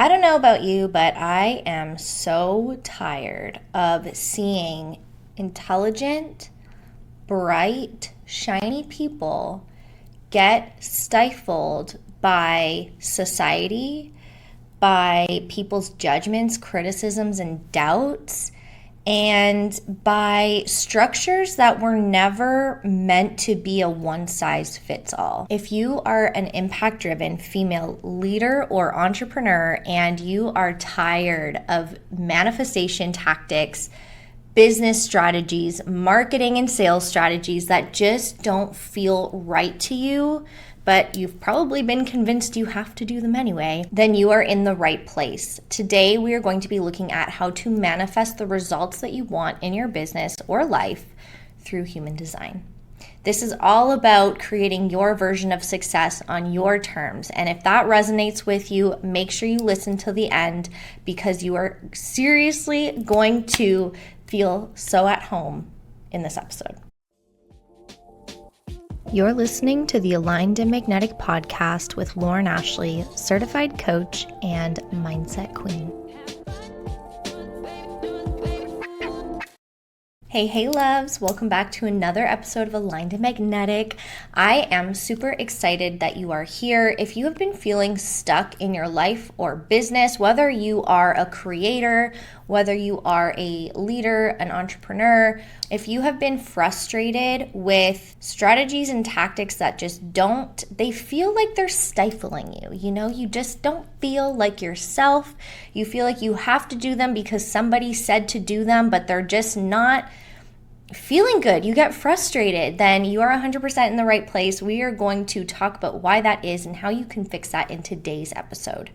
I don't know about you, but I am so tired of seeing intelligent, bright, shiny people get stifled by society, by people's judgments, criticisms, and doubts, and by structures that were never meant to be a one-size-fits-all. If you are an impact-driven female leader or entrepreneur and you are tired of manifestation tactics, business strategies, marketing and sales strategies that just don't feel right to you, but you've probably been convinced you have to do them anyway, then you are in the right place. Today, we are going to be looking at how to manifest the results that you want in your business or life through human design. This is all about creating your version of success on your terms. And if that resonates with you, make sure you listen to the end because you are seriously going to feel so at home in this episode. You're listening to the Aligned and Magnetic podcast with Lauren Ashley, certified coach and mindset queen. Hey loves, welcome back to another episode of Aligned and Magnetic. I am super excited that you are here. If you have been feeling stuck in your life or business, whether you are a creator, whether you are a leader, an entrepreneur, if you have been frustrated with strategies and tactics that just they feel like they're stifling you. You just don't feel like yourself. You feel like you have to do them because somebody said to do them, but they're just not feeling good. You get frustrated, then you are 100% in the right place. We are going to talk about why that is and how you can fix that in today's episode.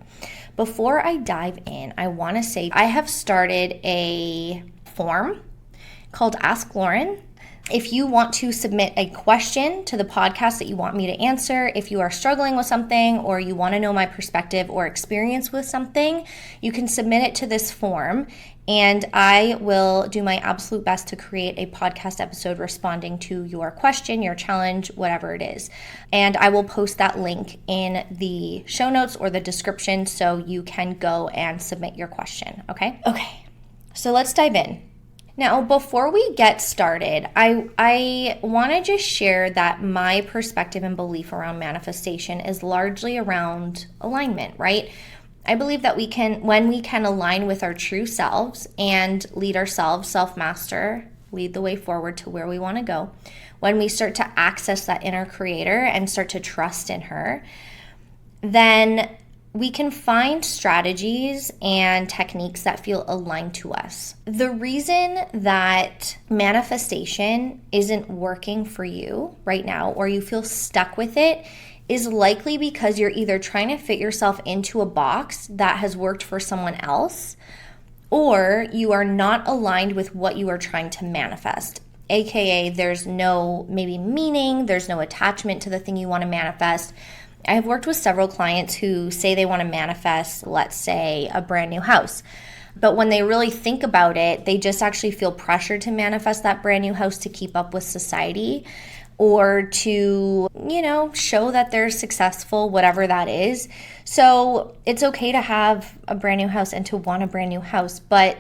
Before I dive in, I want to say I have started a form called Ask Lauren. If you want to submit a question to the podcast that you want me to answer, if you are struggling with something or you want to know my perspective or experience with something, you can submit it to this form and I will do my absolute best to create a podcast episode responding to your question, your challenge, whatever it is. And I will post that link in the show notes or the description so you can go and submit your question, okay? Okay, so let's dive in. Now, before we get started, I want to just share that my perspective and belief around manifestation is largely around alignment, right? I believe that when we can align with our true selves and lead ourselves, self-master, lead the way forward to where we want to go, when we start to access that inner creator and start to trust in her, then we can find strategies and techniques that feel aligned to us. The reason that manifestation isn't working for you right now, or you feel stuck with it, is likely because you're either trying to fit yourself into a box that has worked for someone else, or you are not aligned with what you are trying to manifest. AKA, there's no maybe meaning, there's no attachment to the thing you want to manifest. I have worked with several clients who say they want to manifest, let's say, a brand new house. But when they really think about it, they just actually feel pressure to manifest that brand new house to keep up with society or to, show that they're successful, whatever that is. So it's okay to have a brand new house and to want a brand new house. But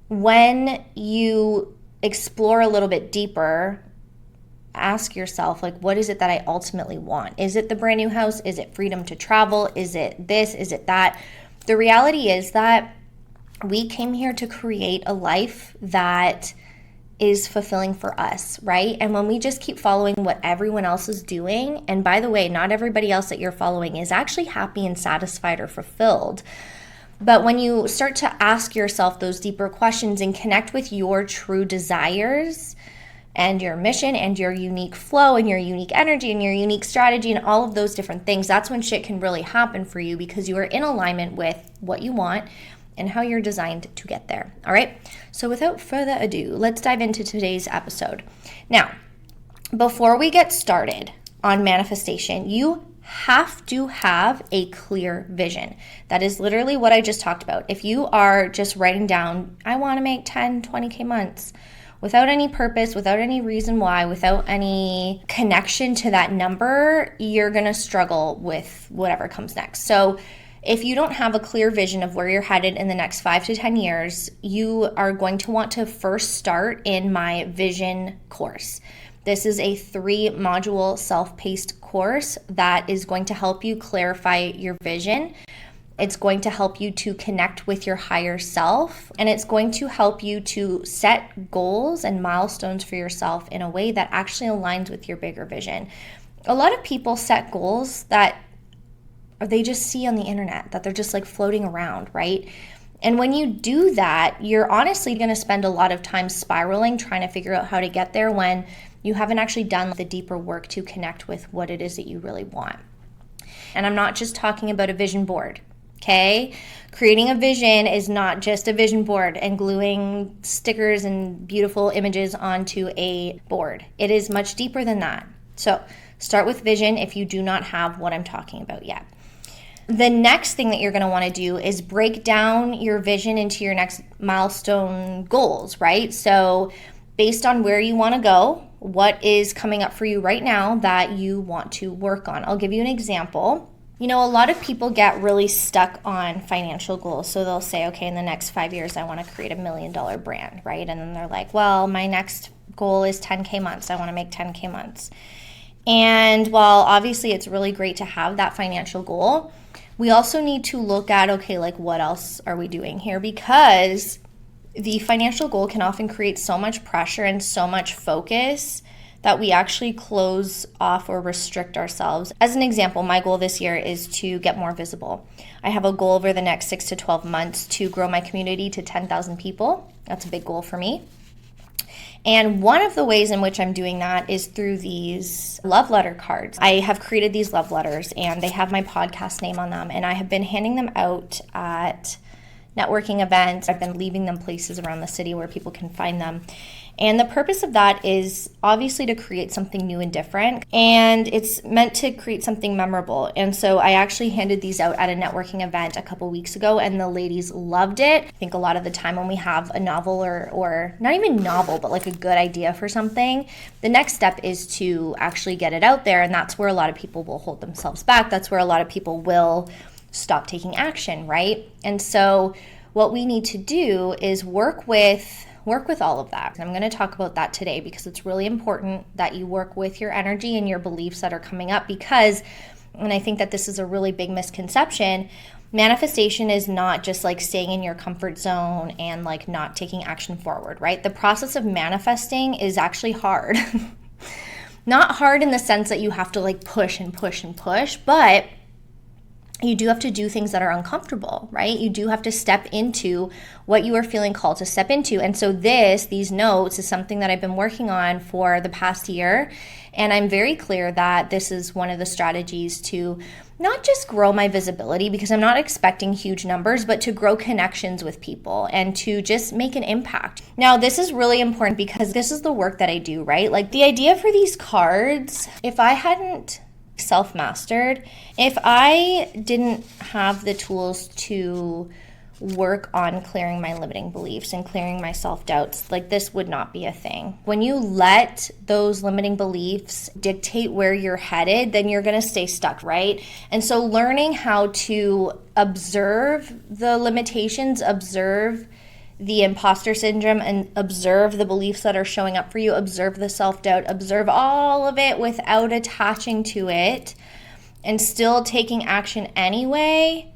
when you explore a little bit deeper, ask yourself, what is it that I ultimately want? Is it the brand new house? Is it freedom to travel? Is it this? Is it that? The reality is that we came here to create a life that is fulfilling for us, right? And when we just keep following what everyone else is doing, and by the way, not everybody else that you're following is actually happy and satisfied or fulfilled. But when you start to ask yourself those deeper questions and connect with your true desires and your mission and your unique flow and your unique energy and your unique strategy and all of those different things, that's when shit can really happen for you because you are in alignment with what you want and how you're designed to get there. All right. So without further ado, let's dive into today's episode. Now, before we get started on manifestation, you have to have a clear vision. That is literally what I just talked about. If you are just writing down, I want to make 10, 20K months, without any purpose, without any reason why, without any connection to that number, you're going to struggle with whatever comes next. So If you don't have a clear vision of where you're headed in the next 5 to 10 years, you are going to want to first start in my vision course. This is a 3-module self-paced course that is going to help you clarify your vision. It's going to help you to connect with your higher self, and it's going to help you to set goals and milestones for yourself in a way that actually aligns with your bigger vision. A lot of people set goals that they just see on the internet, that they're just like floating around, right? And when you do that, you're honestly going to spend a lot of time spiraling, trying to figure out how to get there when you haven't actually done the deeper work to connect with what it is that you really want. And I'm not just talking about a vision board. Okay, creating a vision is not just a vision board and gluing stickers and beautiful images onto a board. It is much deeper than that. So start with vision if you do not have what I'm talking about yet. The next thing that you're going to want to do is break down your vision into your next milestone goals, right? So based on where you want to go, what is coming up for you right now that you want to work on. I'll give you an example. You know, a lot of people get really stuck on financial goals. So they'll say, okay, in the next 5 years, I want to create $1 million brand, right? And then they're like, well, my next goal is 10K months. I want to make 10K months. And while obviously it's really great to have that financial goal, we also need to look at, okay, like what else are we doing here? Because the financial goal can often create so much pressure and so much focus that we actually close off or restrict ourselves. As an example, my goal this year is to get more visible. I have a goal over the next 6 to 12 months to grow my community to 10,000 people. That's a big goal for me. And one of the ways in which I'm doing that is through these love letter cards. I have created these love letters and they have my podcast name on them, and I have been handing them out at networking events. I've been leaving them places around the city where people can find them. And the purpose of that is obviously to create something new and different, and it's meant to create something memorable. And so I actually handed these out at a networking event a couple weeks ago, and the ladies loved it. I think a lot of the time when we have a novel or not even novel, but like a good idea for something, the next step is to actually get it out there, and that's where a lot of people will hold themselves back. That's where a lot of people will stop taking action, right? And so what we need to do is work with all of that. And I'm going to talk about that today because it's really important that you work with your energy and your beliefs that are coming up, because, and I think that this is a really big misconception, manifestation is not just like staying in your comfort zone and like not taking action forward, right? The process of manifesting is actually hard. Not hard in the sense that you have to like push and push and push, but you do have to do things that are uncomfortable, right? You do have to step into what you are feeling called to step into. And so these notes is something that I've been working on for the past year. And I'm very clear that this is one of the strategies to not just grow my visibility, because I'm not expecting huge numbers, but to grow connections with people and to just make an impact. Now, this is really important because this is the work that I do, right? Like the idea for these cards, if I hadn't self-mastered, if I didn't have the tools to work on clearing my limiting beliefs and clearing my self-doubts, like this would not be a thing. When you let those limiting beliefs dictate where you're headed, then you're going to stay stuck, right? And so learning how to observe the limitations, observe the imposter syndrome, and observe the beliefs that are showing up for you, observe the self-doubt, observe all of it without attaching to it and still taking action anyway,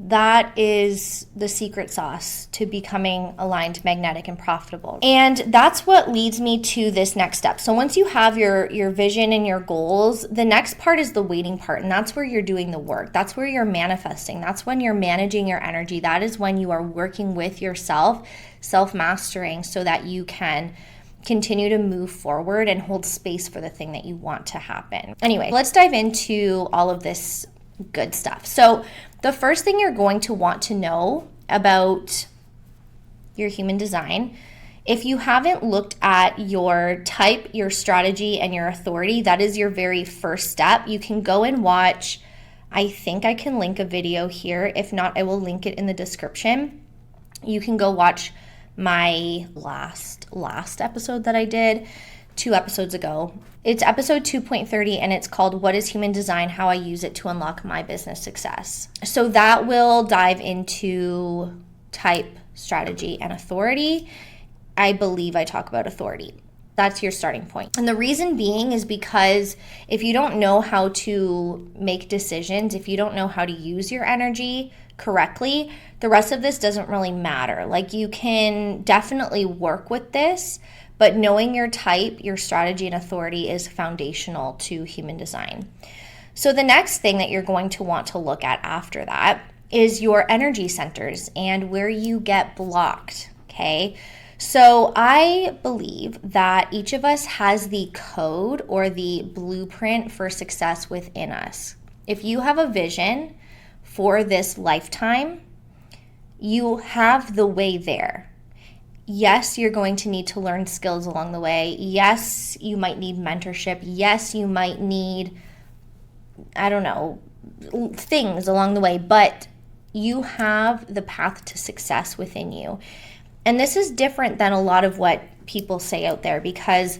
that is the secret sauce to becoming aligned, magnetic, and profitable. And that's what leads me to this next step. So once you have your vision and your goals, the next part is the waiting part, and that's where you're doing the work. That's where you're manifesting. That's when you're managing your energy. That is when you are working with yourself, self-mastering, so that you can continue to move forward and hold space for the thing that you want to happen. Anyway, let's dive into all of this good stuff. So the first thing you're going to want to know about your human design, if you haven't looked at your type, your strategy, and your authority, that is your very first step. You can go and watch, I think I can link a video here. If not, I will link it in the description. You can go watch my last episode that I did. 2 episodes ago. It's episode 2.30 and it's called What is Human Design? How I Use It to Unlock My Business Success. So that will dive into type, strategy, and authority. I believe I talk about authority. That's your starting point. And the reason being is because if you don't know how to make decisions, if you don't know how to use your energy correctly, the rest of this doesn't really matter. Like, you can definitely work with this, but knowing your type, your strategy, and authority is foundational to human design. So the next thing that you're going to want to look at after that is your energy centers and where you get blocked, okay? So I believe that each of us has the code or the blueprint for success within us. If you have a vision for this lifetime, you have the way there. Yes, you're going to need to learn skills along the way. Yes, you might need mentorship. Yes, you might need, things along the way, but you have the path to success within you. And this is different than a lot of what people say out there, because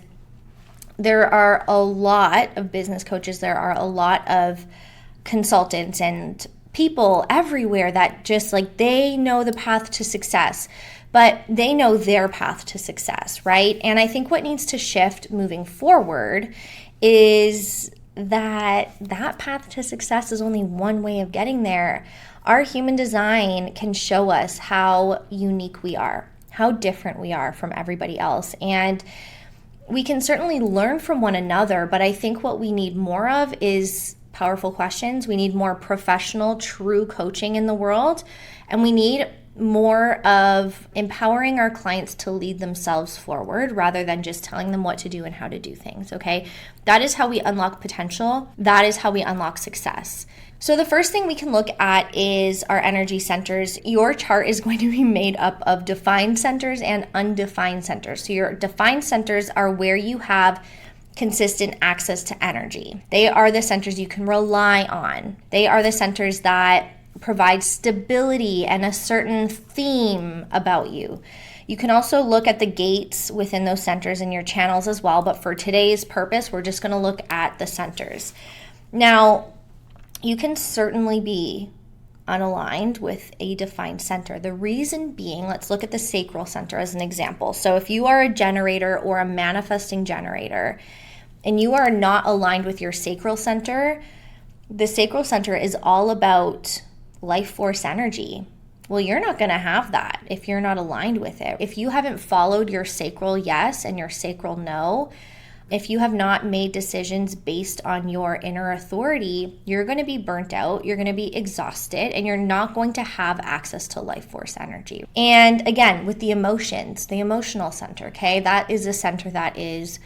there are a lot of business coaches, there are a lot of consultants and people everywhere that just they know the path to success, but they know their path to success, right? And I think what needs to shift moving forward is that path to success is only one way of getting there. Our human design can show us how unique we are, how different we are from everybody else. And we can certainly learn from one another, but I think what we need more of is powerful questions. We need more professional, true coaching in the world, and we need more of empowering our clients to lead themselves forward rather than just telling them what to do and how to do things, okay? That is how we unlock potential. That is how we unlock success. So the first thing we can look at is our energy centers. Your chart is going to be made up of defined centers and undefined centers. So your defined centers are where you have consistent access to energy. They are the centers you can rely on. They are the centers that provide stability and a certain theme about you. You can also look at the gates within those centers in your channels as well, but for today's purpose, we're just going to look at the centers. Now, you can certainly be unaligned with a defined center. The reason being, let's look at the sacral center as an example. So if you are a generator or a manifesting generator and you are not aligned with your sacral center, the sacral center is all about life force energy. Well, you're not going to have that if you're not aligned with it. If you haven't followed your sacral yes and your sacral no, if you have not made decisions based on your inner authority, you're going to be burnt out, you're going to be exhausted, and you're not going to have access to life force energy. And again, with the emotions, the emotional center, okay, that is a center that is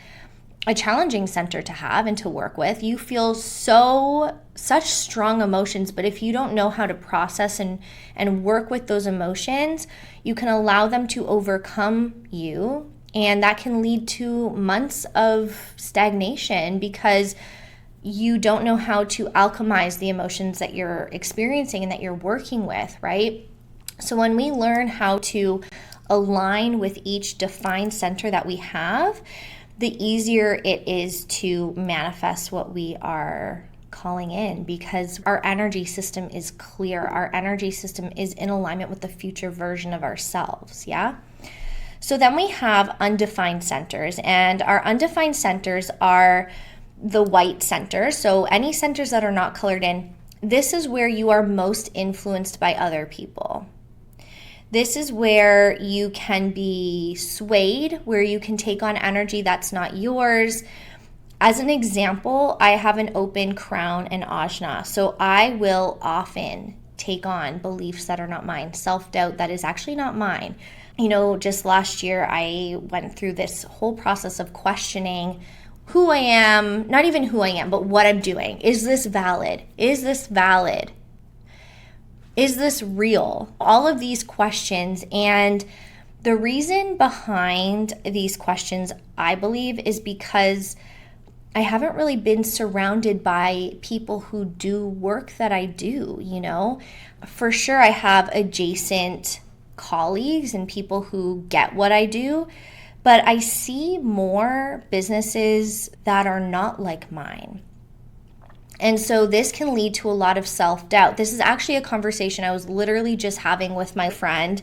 a challenging center to have and to work with. You feel such strong emotions, but if you don't know how to process and work with those emotions, you can allow them to overcome you. And that can lead to months of stagnation because you don't know how to alchemize the emotions that you're experiencing and that you're working with, right? So when we learn how to align with each defined center that we have, the easier it is to manifest what we are calling in, because our energy system is clear. Our energy system is in alignment with the future version of ourselves, yeah? So then we have undefined centers, and our undefined centers are the white center. So any centers that are not colored in, this is where you are most influenced by other people. This is where you can be swayed, where you can take on energy that's not yours. As an example, I have an open crown and ajna, so I will often take on beliefs that are not mine, self-doubt that is actually not mine. You know, just last year, I went through this whole process of questioning who I am, not even who I am, but what I'm doing. Is this valid? Is this valid? Is this real? All of these questions. And the reason behind these questions, I believe, is because I haven't really been surrounded by people who do work that I do, you know? For sure, I have adjacent colleagues and people who get what I do, But I see more businesses that are not like mine. And so this can lead to a lot of self-doubt. This is actually a conversation I was literally just having with my friend.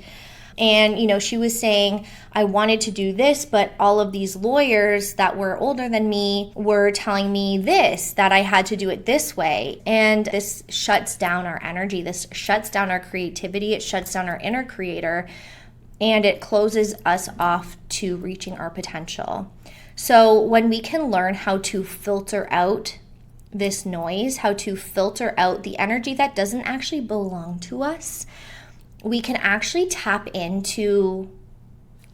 And, she was saying, I wanted to do this, but all of these lawyers that were older than me were telling me that I had to do it this way. And this shuts down our energy. This shuts down our creativity. It shuts down our inner creator. And it closes us off to reaching our potential. So when we can learn how to filter out this noise, how to filter out the energy that doesn't actually belong to us, we can actually tap into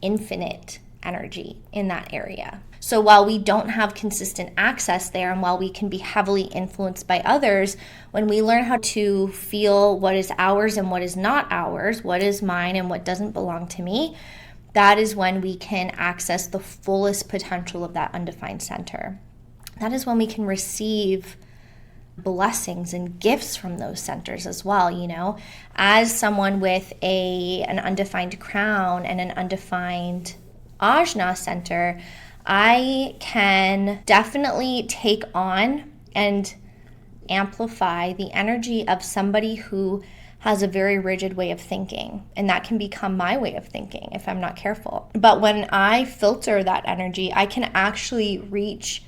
infinite energy in that area. So while we don't have consistent access there, and while we can be heavily influenced by others, when we learn how to feel what is ours and what is not ours, what is mine and what doesn't belong to me, that is when we can access the fullest potential of that undefined center. That is when we can receive blessings and gifts from those centers as well. As someone with an undefined crown and an undefined ajna center, I can definitely take on and amplify the energy of somebody who has a very rigid way of thinking, and that can become my way of thinking if I'm not careful. But when I filter that energy, I can actually reach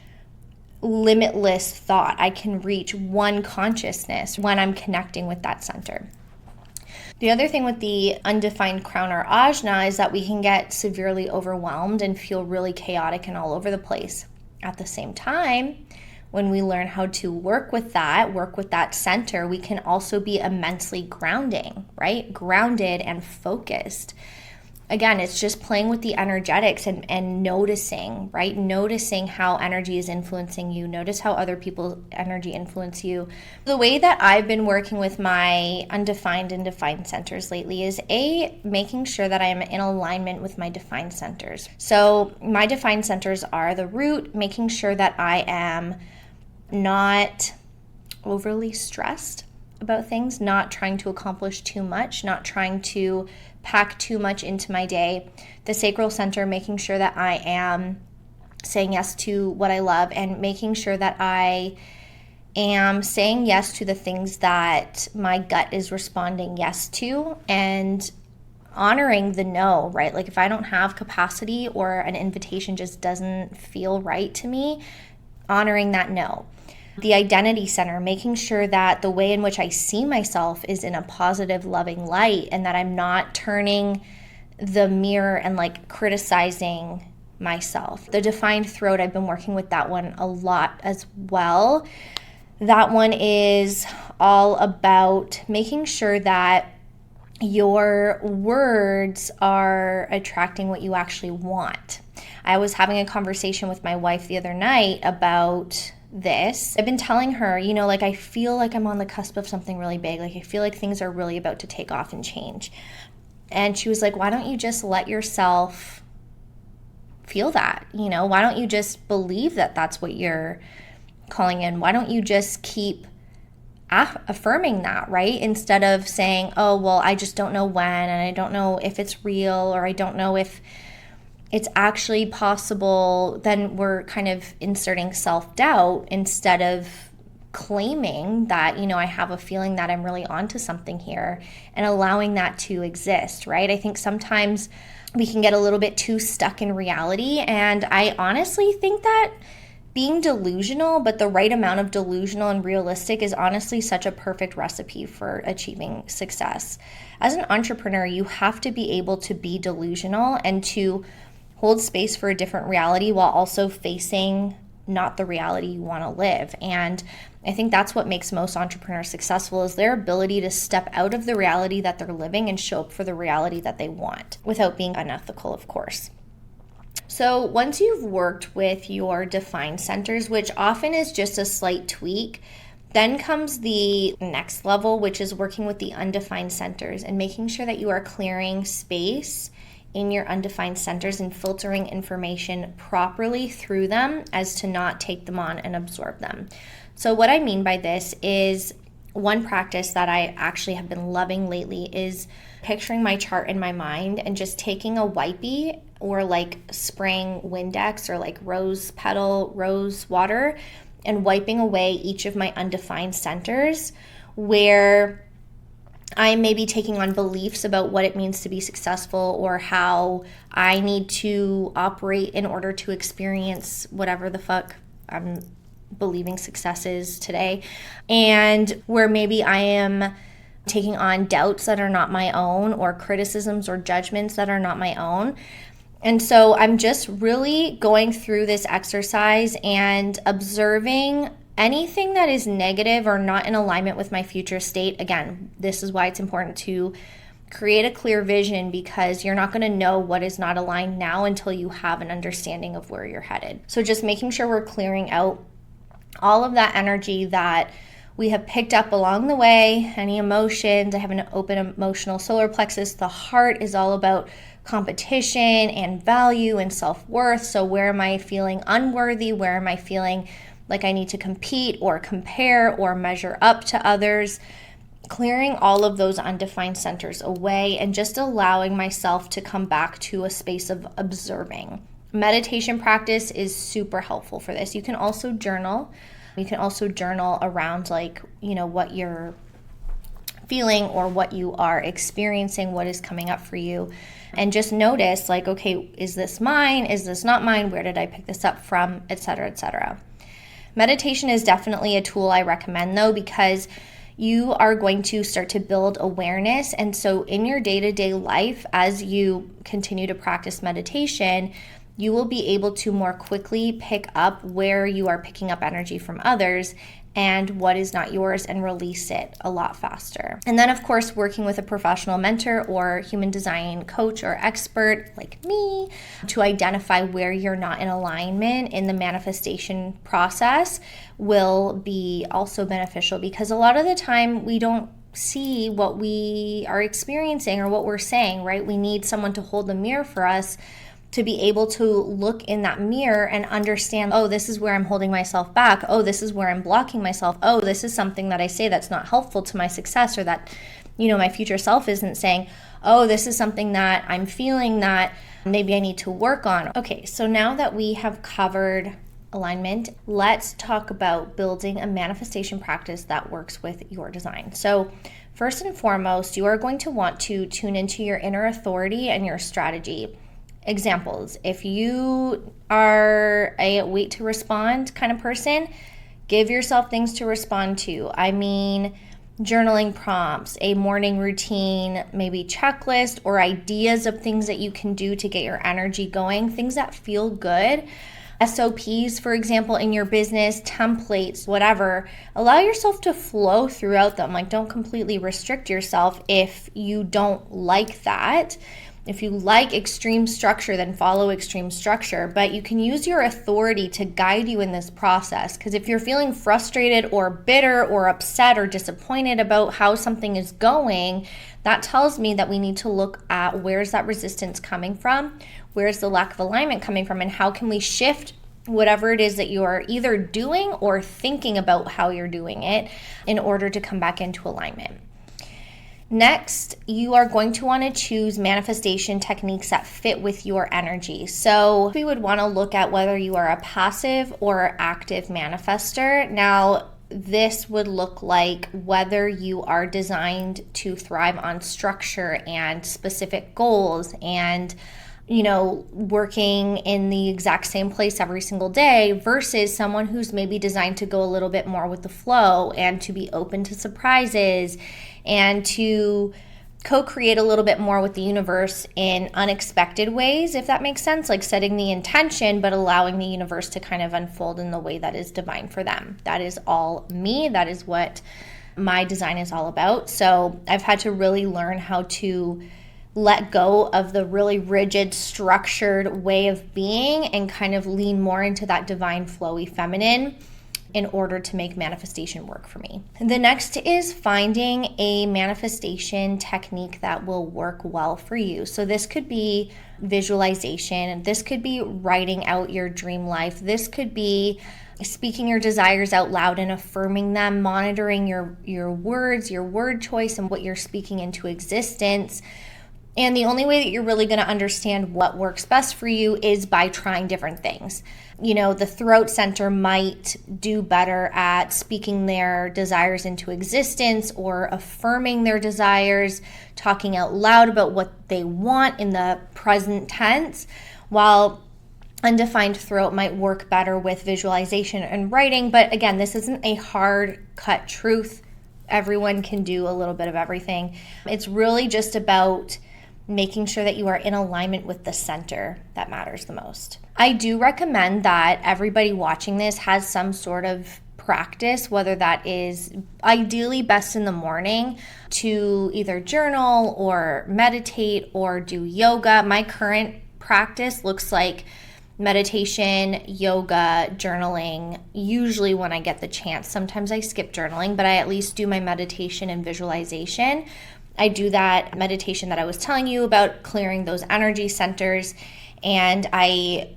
limitless thought. I can reach one consciousness when I'm connecting with that center. The other thing with the undefined crown or ajna is that we can get severely overwhelmed and feel really chaotic and all over the place. At the same time, when we learn how to work with that center, we can also be immensely grounding, right? Grounded and focused. Again, it's just playing with the energetics and noticing, right? Noticing how energy is influencing you. Notice how other people's energy influence you. The way that I've been working with my undefined and defined centers lately is making sure that I am in alignment with my defined centers. So my defined centers are the root, making sure that I am not overly stressed about things, not trying to accomplish too much, not trying to pack too much into my day. The sacral center, making sure that I am saying yes to what I love and making sure that I am saying yes to the things that my gut is responding yes to, and honoring the no, right? Like if I don't have capacity or an invitation just doesn't feel right to me, honoring that no. The identity center, making sure that the way in which I see myself is in a positive, loving light, and that I'm not turning the mirror and criticizing myself. The defined throat, I've been working with that one a lot as well. That one is all about making sure that your words are attracting what you actually want. I was having a conversation with my wife the other night about this. I've been telling her, I feel like I'm on the cusp of something really big. I feel like things are really about to take off and change. And she was like, why don't you just let yourself feel that? Why don't you just believe that that's what you're calling in? Why don't you just keep affirming that, right? Instead of saying, oh, well, I just don't know when, and I don't know if it's real, or I don't know if it's actually possible. Then we're kind of inserting self-doubt instead of claiming that, I have a feeling that I'm really onto something here, and allowing that to exist, right? I think sometimes we can get a little bit too stuck in reality, and I honestly think that being delusional, but the right amount of delusional and realistic, is honestly such a perfect recipe for achieving success. As an entrepreneur, you have to be able to be delusional and to hold space for a different reality while also facing not the reality you want to live. And I think that's what makes most entrepreneurs successful, is their ability to step out of the reality that they're living and show up for the reality that they want, without being unethical, of course. So once you've worked with your defined centers, which often is just a slight tweak, then comes the next level, which is working with the undefined centers and making sure that you are clearing space in your undefined centers and filtering information properly through them as to not take them on and absorb them. So what I mean by this is, one practice that I actually have been loving lately is picturing my chart in my mind and just taking a wipey or like spraying Windex or like rose water and wiping away each of my undefined centers where I may be taking on beliefs about what it means to be successful or how I need to operate in order to experience whatever the fuck I'm believing success is today. And where maybe I am taking on doubts that are not my own or criticisms or judgments that are not my own. And so I'm just really going through this exercise and observing anything that is negative or not in alignment with my future state. Again, this is why it's important to create a clear vision, because you're not going to know what is not aligned now until you have an understanding of where you're headed. So just making sure we're clearing out all of that energy that we have picked up along the way, any emotions. I have an open emotional solar plexus. The heart is all about competition and value and self-worth. So where am I feeling unworthy? Where am I feeling like I need to compete or compare or measure up to others? Clearing all of those undefined centers away and just allowing myself to come back to a space of observing. Meditation practice is super helpful for this. You can also journal. You can also journal around what you're feeling or what you are experiencing, what is coming up for you. And just notice okay, is this mine? Is this not mine? Where did I pick this up from? Etc., etc. Meditation is definitely a tool I recommend though, because you are going to start to build awareness. And so in your day-to-day life, as you continue to practice meditation, you will be able to more quickly pick up where you are picking up energy from others and what is not yours and release it a lot faster. And then of course, working with a professional mentor or human design coach or expert like me to identify where you're not in alignment in the manifestation process will be also beneficial, because a lot of the time we don't see what we are experiencing or what we're saying, right? We need someone to hold the mirror for us to be able to look in that mirror and understand, oh, this is where I'm holding myself back. Oh, this is where I'm blocking myself. Oh, this is something that I say that's not helpful to my success, or that, my future self isn't saying. Oh, this is something that I'm feeling that maybe I need to work on. Okay, so now that we have covered alignment, let's talk about building a manifestation practice that works with your design. So first and foremost, you are going to want to tune into your inner authority and your strategy. Examples: if you are a wait to respond kind of person, give yourself things to respond to. I mean, journaling prompts, a morning routine, maybe checklist or ideas of things that you can do to get your energy going, things that feel good. SOPs, for example, in your business, templates, whatever. Allow yourself to flow throughout them. Don't completely restrict yourself if you don't like that. If you like extreme structure, then follow extreme structure, but you can use your authority to guide you in this process. Because if you're feeling frustrated or bitter or upset or disappointed about how something is going, that tells me that we need to look at where's that resistance coming from, where's the lack of alignment coming from, and how can we shift whatever it is that you're either doing or thinking about how you're doing it in order to come back into alignment. Next, you are going to want to choose manifestation techniques that fit with your energy. So we would want to look at whether you are a passive or active manifester. Now, this would look like whether you are designed to thrive on structure and specific goals and working in the exact same place every single day, versus someone who's maybe designed to go a little bit more with the flow and to be open to surprises and to co-create a little bit more with the universe in unexpected ways, if that makes sense, like setting the intention, but allowing the universe to kind of unfold in the way that is divine for them. That is all me. That is what my design is all about. So I've had to really learn how to let go of the really rigid, structured way of being and kind of lean more into that divine, flowy feminine in order to make manifestation work for me. The next is finding a manifestation technique that will work well for you. So this could be visualization, this could be writing out your dream life, this could be speaking your desires out loud and affirming them, monitoring your words, your word choice, and what you're speaking into existence. And the only way that you're really going to understand what works best for you is by trying different things. The throat center might do better at speaking their desires into existence or affirming their desires, talking out loud about what they want in the present tense, while undefined throat might work better with visualization and writing. But again, this isn't a hard cut truth. Everyone can do a little bit of everything. It's really just about making sure that you are in alignment with the center that matters the most. I do recommend that everybody watching this has some sort of practice, whether that is ideally best in the morning, to either journal or meditate or do yoga. My current practice looks like meditation, yoga, journaling, usually when I get the chance. Sometimes I skip journaling, but I at least do my meditation and visualization. I do that meditation that I was telling you about, clearing those energy centers, and I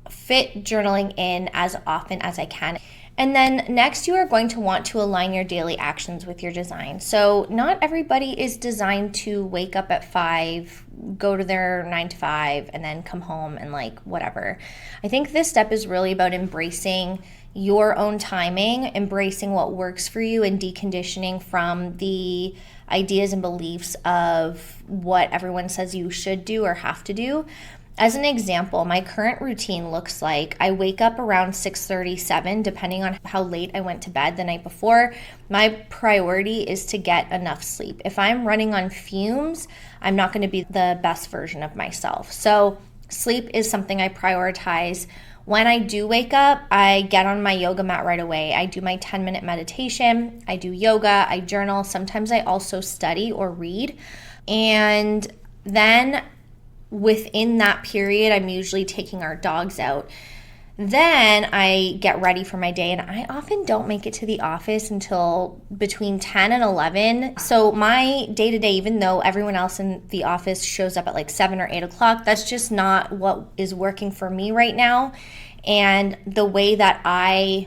fit journaling in as often as I can. And then next, you are going to want to align your daily actions with your design. So not everybody is designed to wake up at 5, go to their 9 to 5, and then come home and whatever. I think this step is really about embracing your own timing, embracing what works for you, and deconditioning from the ideas and beliefs of what everyone says you should do or have to do. As an example, my current routine looks like I wake up around 6:37, depending on how late I went to bed the night before. My priority is to get enough sleep. If I'm running on fumes, I'm not going to be the best version of myself. So sleep is something I prioritize. When I do wake up, I get on my yoga mat right away. I do my 10-minute meditation. I do yoga. I journal. Sometimes I also study or read. And then within that period, I'm usually taking our dogs out. Then I get ready for my day, and I often don't make it to the office until between 10 and 11. So my day-to-day, even though everyone else in the office shows up at 7 or 8 o'clock, that's just not what is working for me right now. And the way that I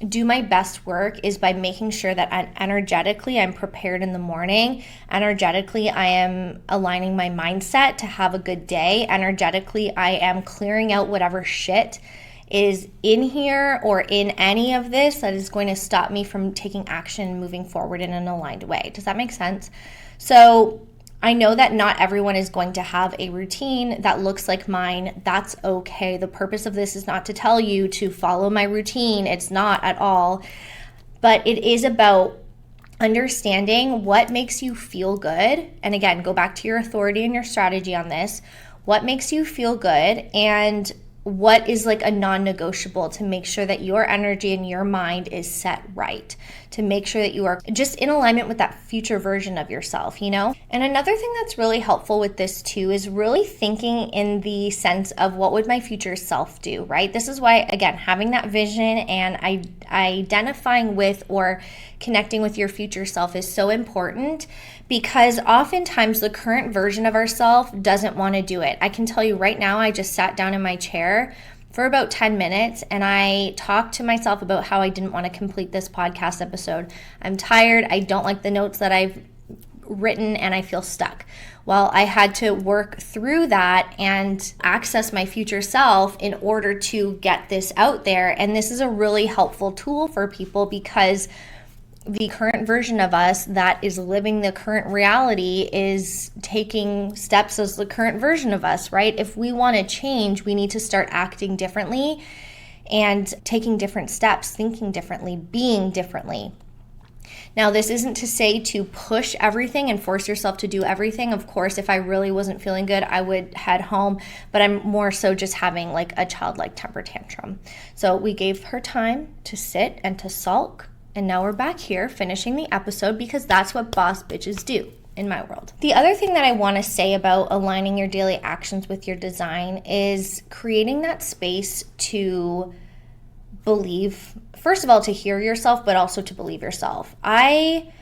do my best work is by making sure that energetically I'm prepared in the morning. Energetically, I am aligning my mindset to have a good day. Energetically, I am clearing out whatever shit is in here or in any of this that is going to stop me from taking action and moving forward in an aligned way. Does that make sense? So I know that not everyone is going to have a routine that looks like mine. That's okay. The purpose of this is not to tell you to follow my routine. It's not at all. But it is about understanding what makes you feel good. And again, go back to your authority and your strategy on this. What makes you feel good, and what is a non-negotiable to make sure that your energy and your mind is set right, to make sure that you are just in alignment with that future version of yourself, And another thing that's really helpful with this too is really thinking in the sense of what would my future self do, right? This is why, again, having that vision and identifying with or connecting with your future self is so important, because oftentimes the current version of ourselves doesn't want to do it. I can tell you right now, I just sat down in my chair for about 10 minutes and I talked to myself about how I didn't want to complete this podcast episode. I'm tired. I don't like the notes that I've written and I feel stuck. Well, I had to work through that and access my future self in order to get this out there. And this is a really helpful tool for people, because the current version of us that is living the current reality is taking steps as the current version of us, right? If we want to change, we need to start acting differently and taking different steps, thinking differently, being differently. Now, this isn't to say to push everything and force yourself to do everything. Of course, if I really wasn't feeling good, I would head home, but I'm more so just having a childlike temper tantrum. So we gave her time to sit and to sulk. And now we're back here finishing the episode, because that's what boss bitches do in my world. The other thing that I want to say about aligning your daily actions with your design is creating that space to believe, first of all, to hear yourself, but also to believe yourself. I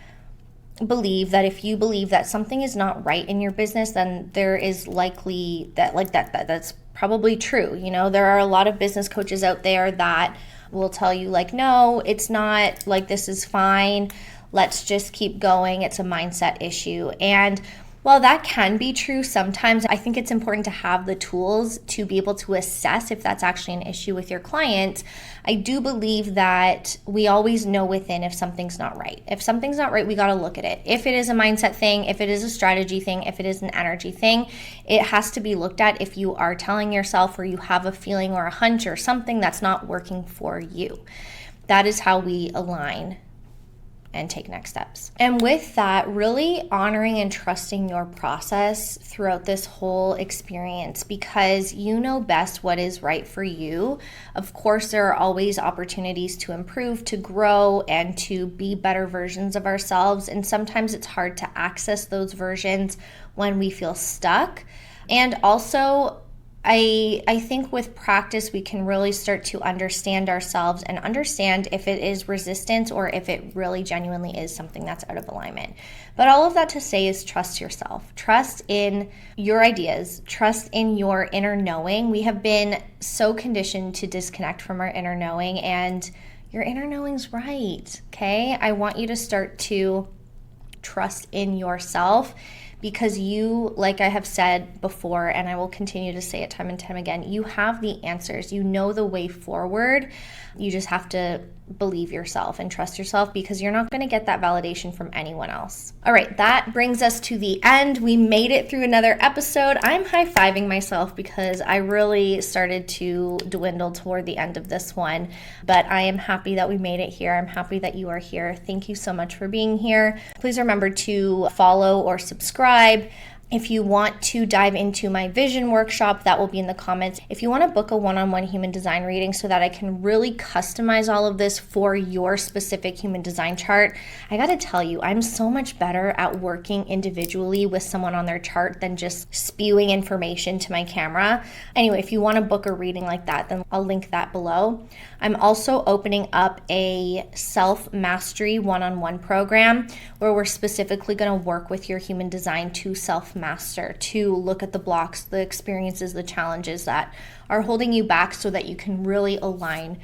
believe that if you believe that something is not right in your business, then there is likely that's probably true. There are a lot of business coaches out there that will tell you like, no, it's not, like this is fine. Let's just keep going. It's a mindset issue. And while that can be true sometimes, I think it's important to have the tools to be able to assess if that's actually an issue with your client. I do believe that we always know within if something's not right. If something's not right, we got to look at it. If it is a mindset thing, if it is a strategy thing, if it is an energy thing, it has to be looked at if you are telling yourself or you have a feeling or a hunch or something that's not working for you. That is how we align and take next steps. And with that, really honoring and trusting your process throughout this whole experience, because you know best what is right for you. Of course, there are always opportunities to improve, to grow, and to be better versions of ourselves. And sometimes it's hard to access those versions when we feel stuck. And also, I think with practice, we can really start to understand ourselves and understand if it is resistance or if it really genuinely is something that's out of alignment. But all of that to say is trust yourself. Trust in your ideas. Trust in your inner knowing. We have been so conditioned to disconnect from our inner knowing, and your inner knowing's right, okay? I want you to start to trust in yourself, because you, like I have said before, and I will continue to say it time and time again, you have the answers. You know the way forward. You just have to believe yourself and trust yourself, because you're not going to get that validation from anyone else. All right, that brings us to the end. We made it through another episode. I'm high-fiving myself because I really started to dwindle toward the end of this one, but I am happy that we made it here. I'm happy that you are here. Thank you so much for being here. Please remember to follow or subscribe. If you want to dive into my vision workshop, that will be in the comments. If you want to book a one-on-one human design reading so that I can really customize all of this for your specific human design chart, I got to tell you, I'm so much better at working individually with someone on their chart than just spewing information to my camera. Anyway, if you want to book a reading like that, then I'll link that below. I'm also opening up a self-mastery one-on-one program where we're specifically going to work with your human design to self-master, to look at the blocks, the experiences, the challenges that are holding you back so that you can really align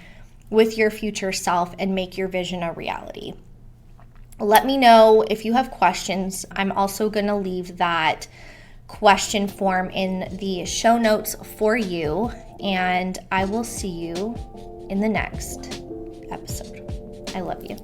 with your future self and make your vision a reality. Let me know if you have questions. I'm also going to leave that question form in the show notes for you, and I will see you in the next episode. I love you.